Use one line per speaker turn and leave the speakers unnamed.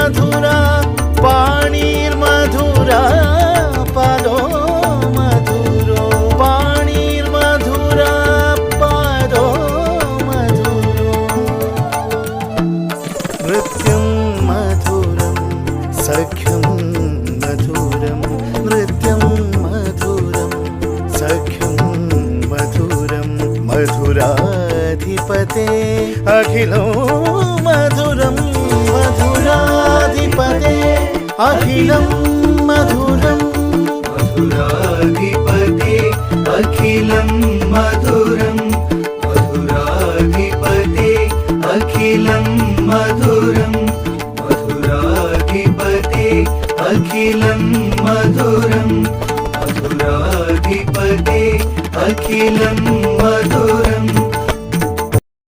मधुरा पाणिर्मधुरा पदो मधुरो पाणिर्मधुरा पदो मधुरो नृत्यं मधुरं सख्यं मधुरं नृत्यं मधुरं सख्यं मधुरं मधुराधिपते अखिलो मधुरं मधुराधिपते अखिलं मधुरं
मधुराधिपते अखिलं मधुरं मधुराधिपते अखिलं मधुरं मधुराधिपते अखिलं मधुरं मधुराधिपते अखिलं मधुरम्